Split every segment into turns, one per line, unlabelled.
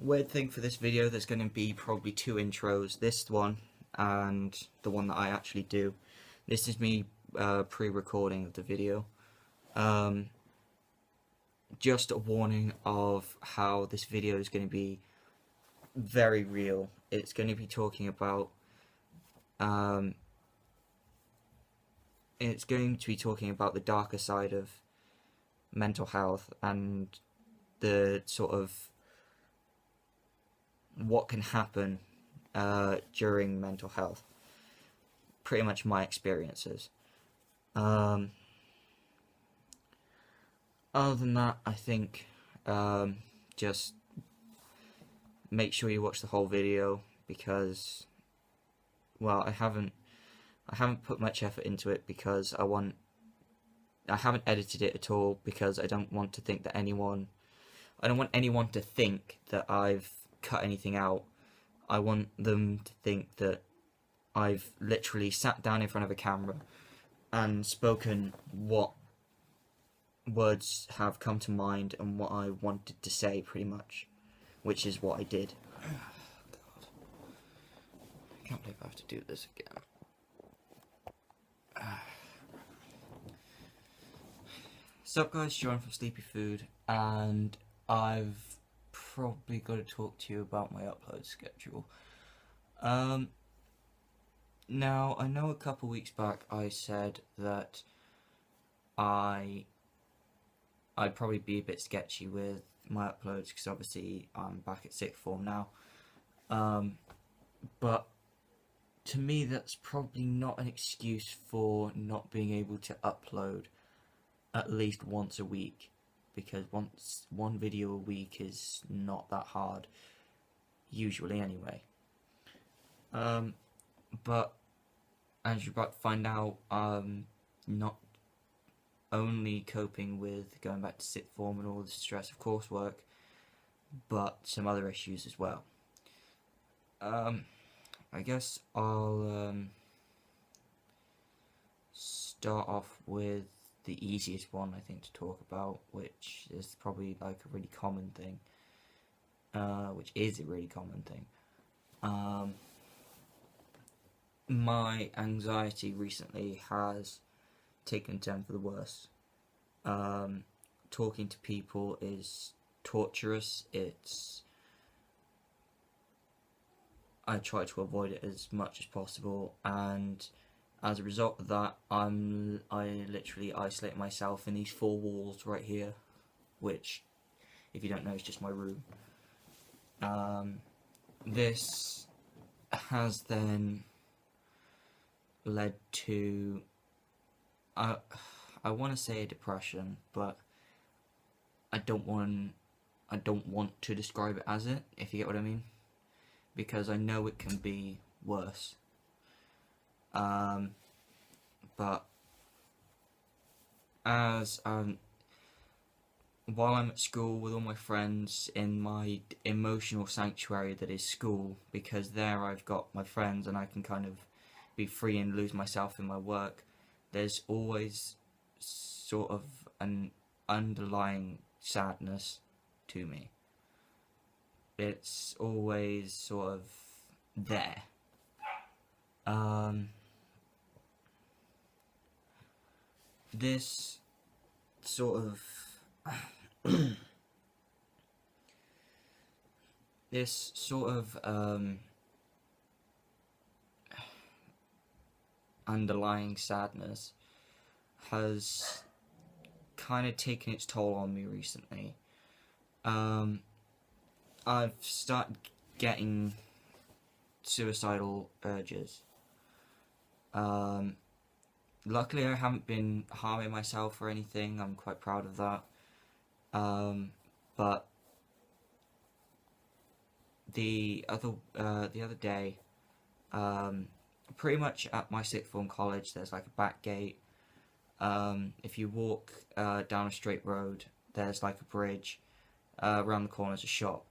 Weird thing for this video, there's going to be probably two intros, this one and the one that I actually do. This is me pre-recording of the video. Just a warning of how this video is going to be very real. It's going to be talking about the darker side of mental health and the sort of what can happen during mental health. Pretty much my experiences. Other than that, I think just make sure you watch the whole video because, well, I haven't put much effort into it because I haven't edited it at all because I don't want anyone to think that I've cut anything out. I want them to think that I've literally sat down in front of a camera and spoken what words have come to mind and what I wanted to say, pretty much, which is what I did. Oh, God. I can't believe I have to do this again. Sup guys, John from Sleepy Food, and I've probably got to talk to you about my upload schedule. Now, I know a couple weeks back I said that I'd probably be a bit sketchy with my uploads because obviously I'm back at sixth form now. But to me that's probably not an excuse for not being able to upload at least once a week, because one video a week is not that hard, usually anyway. But as you're about to find out, I'm not only coping with going back to sixth form and all the stress of coursework, but some other issues as well. I guess I'll start off with the easiest one, I think, to talk about, which is probably like a really common thing. My anxiety recently has taken a turn for the worse. Talking to people is torturous. I try to avoid it as much as possible, and as a result of that, I literally isolate myself in these four walls right here, which, if you don't know, is just my room. This has then led to, I want to say a depression, but I don't want to describe it as it, if you get what I mean, because I know it can be worse. But as while I'm at school with all my friends in my emotional sanctuary that is school, because there I've got my friends and I can kind of be free and lose myself in my work, there's always sort of an underlying sadness to me. It's always sort of there. This sort of underlying sadness has kind of taken its toll on me recently. I've started getting suicidal urges. Luckily I haven't been harming myself or anything, I'm quite proud of that. But the other day, pretty much at my sixth form college, there's like a back gate. If you walk down a straight road, there's like a bridge. Around the corner is a shop.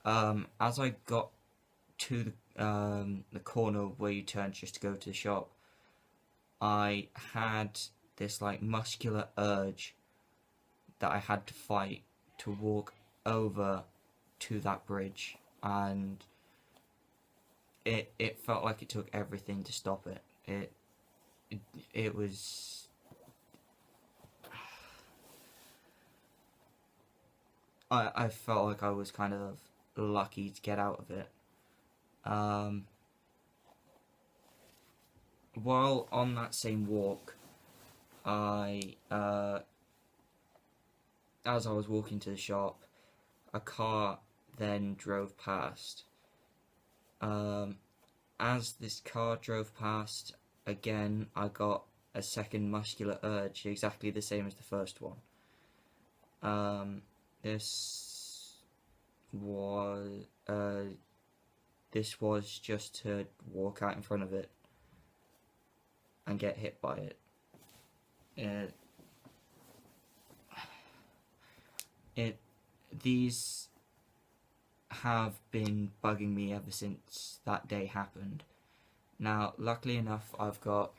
As I got to the corner where you turn just to go to the shop, I had this like muscular urge that I had to fight to walk over to that bridge, and it felt like it took everything to stop it. It was. I felt like I was kind of lucky to get out of it. While on that same walk, I as I was walking to the shop, a car then drove past. As this car drove past, again I got a second muscular urge, exactly the same as the first one. This was just to walk out in front of it and get hit by it. These have been bugging me ever since that day happened. Now, luckily enough, I've got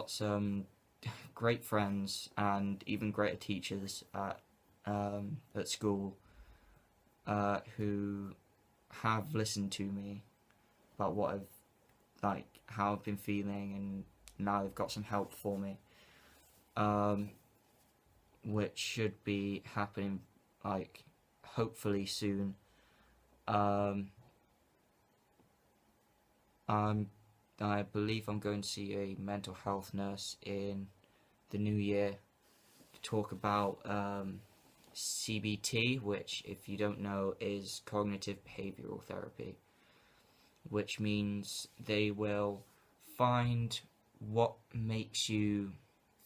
some great friends and even greater teachers at school who have listened to me about how I've been feeling, and now they've got some help for me, which should be happening hopefully soon. I believe I'm going to see a mental health nurse in the new year to talk about CBT, which, if you don't know, is cognitive behavioral therapy, which means they will find what makes you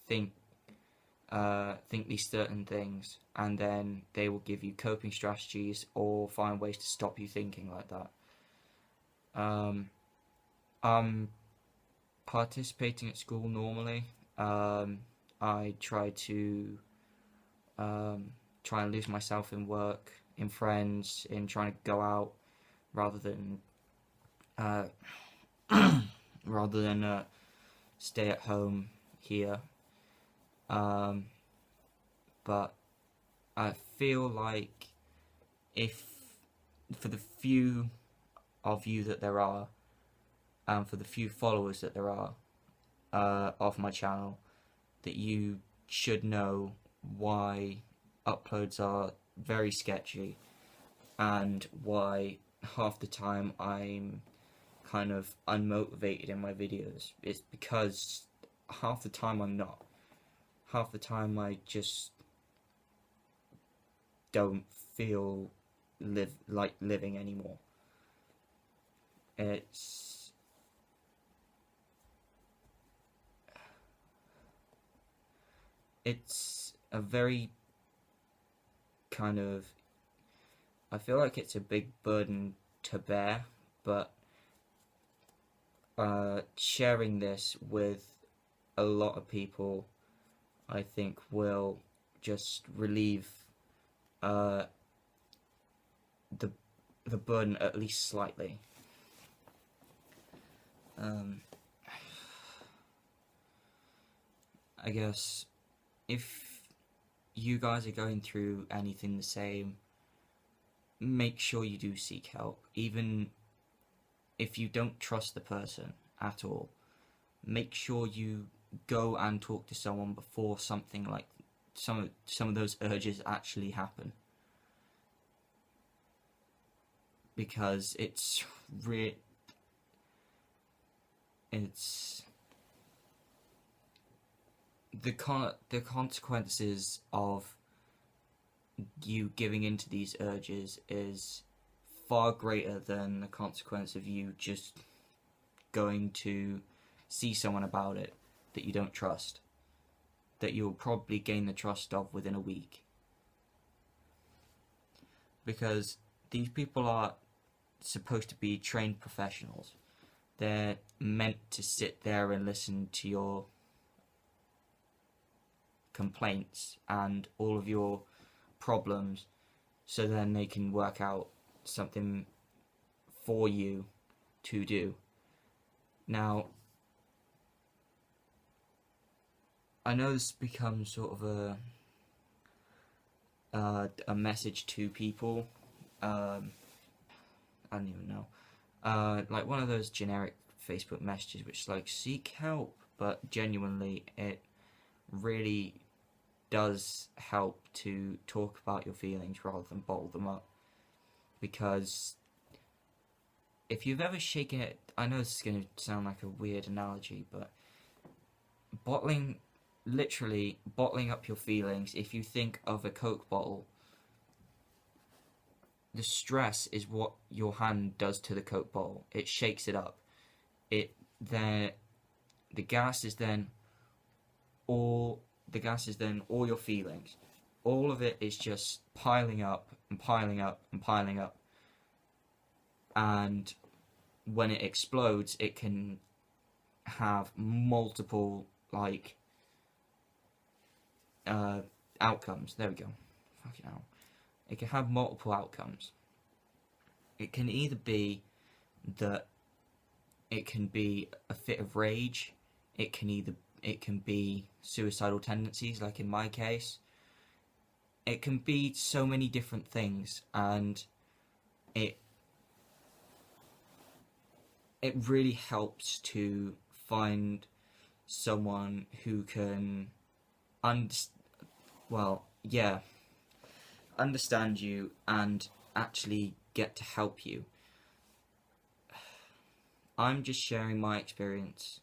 think these certain things, and then they will give you coping strategies or find ways to stop you thinking like that. I'm participating at school normally. I try to lose myself in work, in friends, in trying to go out rather than stay at home here. But I feel like for the few of you that there are, and for the few followers that there are of my channel, that you should know why uploads are very sketchy, and why half the time I'm kind of unmotivated in my videos. It's because half the time I'm not. Half the time I just don't feel like living anymore. It's a very kind of, I feel like it's a big burden to bear, but sharing this with a lot of people, I think, will just relieve the burden at least slightly. I guess if you guys are going through anything the same, make sure you do seek help. Even if you don't trust the person at all, make sure you go and talk to someone before something like some of those urges actually happen, because the consequences of you giving into these urges is far greater than the consequence of you just going to see someone about it that you don't trust, that you'll probably gain the trust of within a week. Because these people are supposed to be trained professionals. They're meant to sit there and listen to your complaints and all of your problems, so then they can work out something for you to do. Now, I know this becomes sort of a message to people. I don't even know. Like one of those generic Facebook messages which like seek help, but genuinely it really does help to talk about your feelings rather than bottle them up. Because if you've ever shaken it, I know this is going to sound like a weird analogy, but literally bottling up your feelings, if you think of a Coke bottle, the stress is what your hand does to the Coke bottle. It shakes it up. The gas is then all your feelings. All of it is just piling up and piling up and piling up. And when it explodes, it can have multiple outcomes. There we go. Fucking hell. It can have multiple outcomes. It can either be that it can be a fit of rage. It can be suicidal tendencies, like in my case. It can be so many different things, and it really helps to find someone who can understand you and actually get to help you. I'm just sharing my experience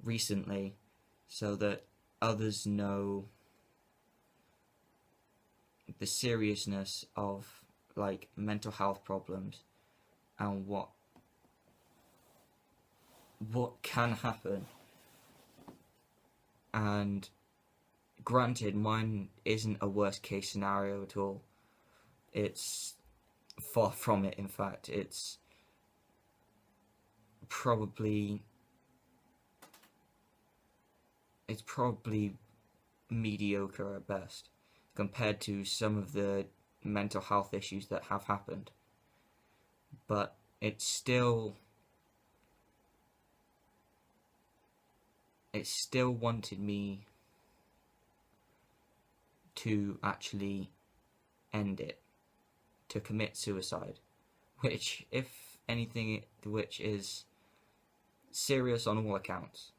recently so that others know the seriousness of mental health problems and what can happen. And granted, mine isn't a worst case scenario at all. It's far from it. In fact, it's probably mediocre at best compared to some of the mental health issues that have happened. But it still wanted me to actually end it, to commit suicide, which, if anything, which is serious on all accounts.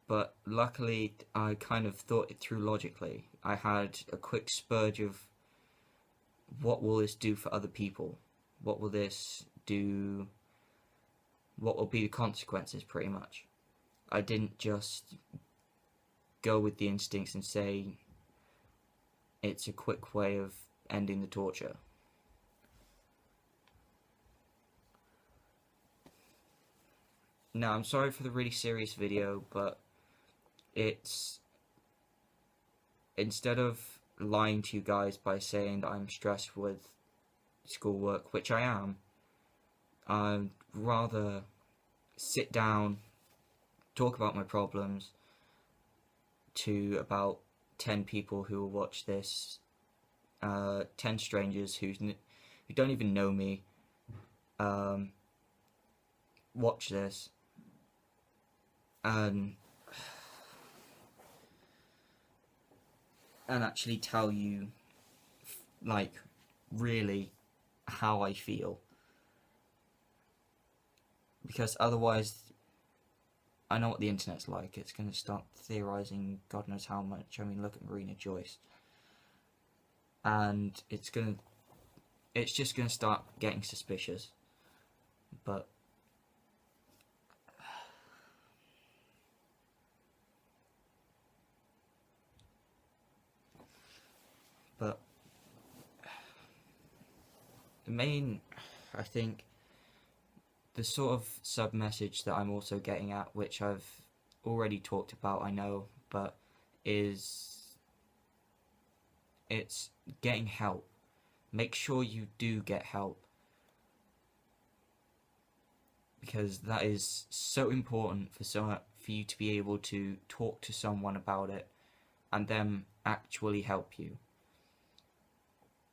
But luckily, I kind of thought it through logically. I had a quick spurge of, what will this do for other people? What will this do? What will be the consequences, pretty much? I didn't just go with the instincts and say it's a quick way of ending the torture. Now, I'm sorry for the really serious video, but it's, instead of lying to you guys by saying that I'm stressed with schoolwork, which I am, I'd rather sit down, talk about my problems to about 10 people who will watch this, 10 strangers who don't even know me, watch this, and actually tell you, really how I feel. Because otherwise, I know what the internet's like. It's going to start theorizing God knows how much. I mean, look at Marina Joyce. And it's just going to start getting suspicious. But the main, I think, the sort of sub-message that I'm also getting at, which I've already talked about, I know, but it's getting help. Make sure you do get help, because that is so important for you to be able to talk to someone about it and them actually help you.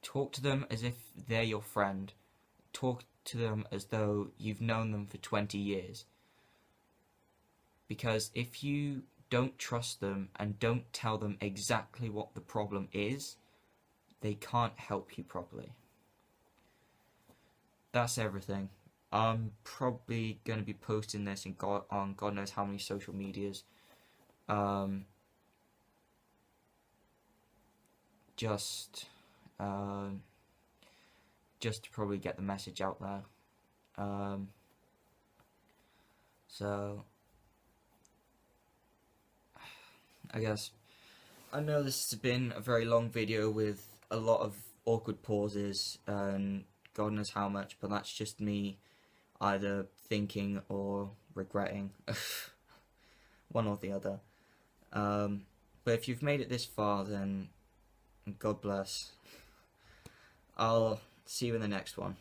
Talk to them as if they're your friend. Talk to them as though you've known them for 20 years. Because if you don't trust them and don't tell them exactly what the problem is, they can't help you properly. That's everything. I'm probably going to be posting this on God knows how many social medias. Um, just to probably get the message out there. So I guess I know this has been a very long video with a lot of awkward pauses and God knows how much, but that's just me either thinking or regretting. One or the other. But if you've made it this far, then God bless. I'll see you in the next one.